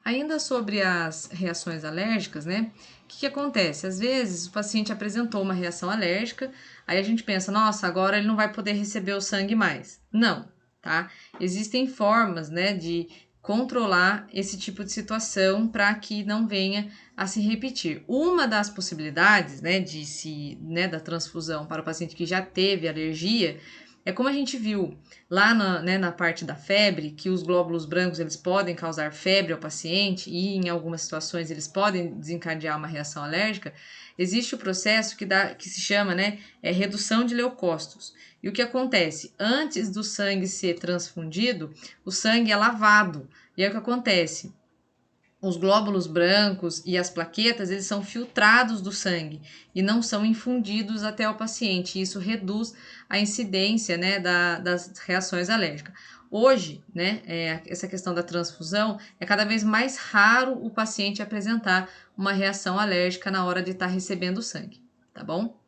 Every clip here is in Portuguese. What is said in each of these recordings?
Ainda sobre as reações alérgicas, né? O que acontece? Às vezes o paciente apresentou uma reação alérgica, aí a gente pensa, nossa, agora ele não vai poder receber o sangue mais. Não, tá? Existem formas, né, de controlar esse tipo de situação para que não venha a se repetir. Uma das possibilidades, né, da transfusão para o paciente que já teve alergia é como a gente viu lá na parte da febre, que os glóbulos brancos eles podem causar febre ao paciente e em algumas situações eles podem desencadear uma reação alérgica. Existe o processo que se chama, né, redução de leucócitos. E o que acontece? Antes do sangue ser transfundido, o sangue é lavado. E aí o que acontece? Os glóbulos brancos e as plaquetas, eles são filtrados do sangue e não são infundidos até o paciente. Isso reduz a incidência, né, das reações alérgicas. Hoje, né, essa questão da transfusão, é cada vez mais raro o paciente apresentar uma reação alérgica na hora de estar recebendo sangue, tá bom?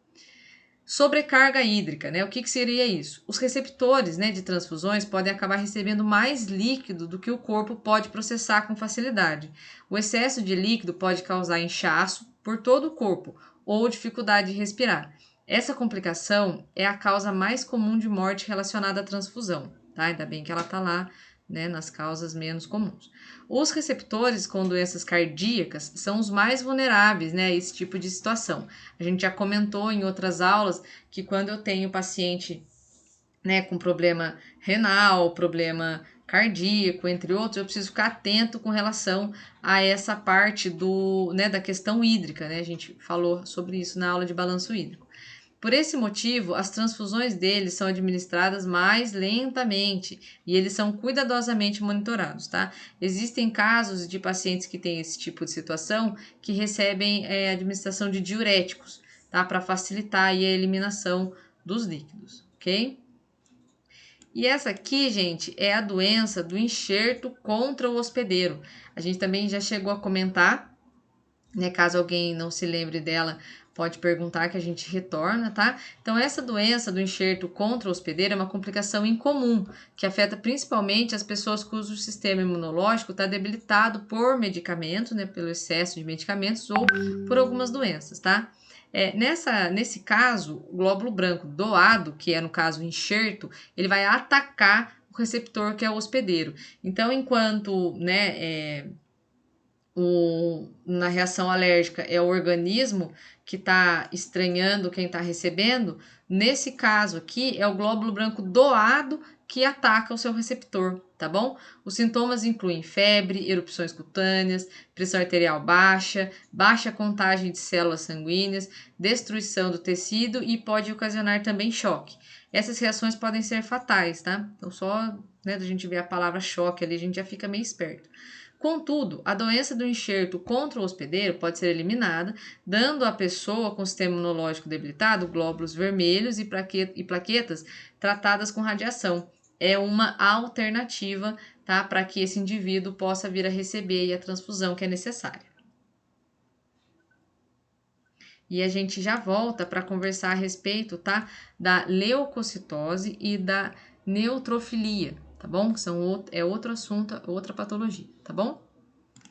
Sobrecarga hídrica, né? O que seria isso? Os receptores, né, de transfusões podem acabar recebendo mais líquido do que o corpo pode processar com facilidade. O excesso de líquido pode causar inchaço por todo o corpo ou dificuldade de respirar. Essa complicação é a causa mais comum de morte relacionada à transfusão, tá? Ainda bem que ela está lá, né, nas causas menos comuns. Os receptores com doenças cardíacas são os mais vulneráveis, né, a esse tipo de situação. A gente já comentou em outras aulas que quando eu tenho paciente, né, com problema renal, problema cardíaco, entre outros, eu preciso ficar atento com relação a essa parte da questão hídrica, né? A gente falou sobre isso na aula de balanço hídrico. Por esse motivo, as transfusões deles são administradas mais lentamente e eles são cuidadosamente monitorados, tá? Existem casos de pacientes que têm esse tipo de situação que recebem administração de diuréticos, tá? Para facilitar aí a eliminação dos líquidos, ok? E essa aqui, gente, é a doença do enxerto contra o hospedeiro. A gente também já chegou a comentar, né? Caso alguém não se lembre dela, pode perguntar que a gente retorna, tá? Então, essa doença do enxerto contra o hospedeiro é uma complicação incomum, que afeta principalmente as pessoas cujo sistema imunológico está debilitado por medicamentos, né? Pelo excesso de medicamentos ou por algumas doenças, tá? Nesse caso, o glóbulo branco doado, que é no caso o enxerto, ele vai atacar o receptor que é o hospedeiro. Então, enquanto, né, na reação alérgica é o organismo que está estranhando quem está recebendo, nesse caso aqui é o glóbulo branco doado que ataca o seu receptor, tá bom? Os sintomas incluem febre, erupções cutâneas, pressão arterial baixa, baixa contagem de células sanguíneas, destruição do tecido e pode ocasionar também choque. Essas reações podem ser fatais, tá? Então, só, né, da gente ver a palavra choque ali, a gente já fica meio esperto. Contudo, a doença do enxerto contra o hospedeiro pode ser eliminada, dando à pessoa com sistema imunológico debilitado glóbulos vermelhos e plaquetas tratadas com radiação. É uma alternativa, tá, para que esse indivíduo possa vir a receber a transfusão que é necessária. E a gente já volta para conversar a respeito, tá, da leucocitose e da neutrofilia, tá bom? É outro assunto, outra patologia, tá bom?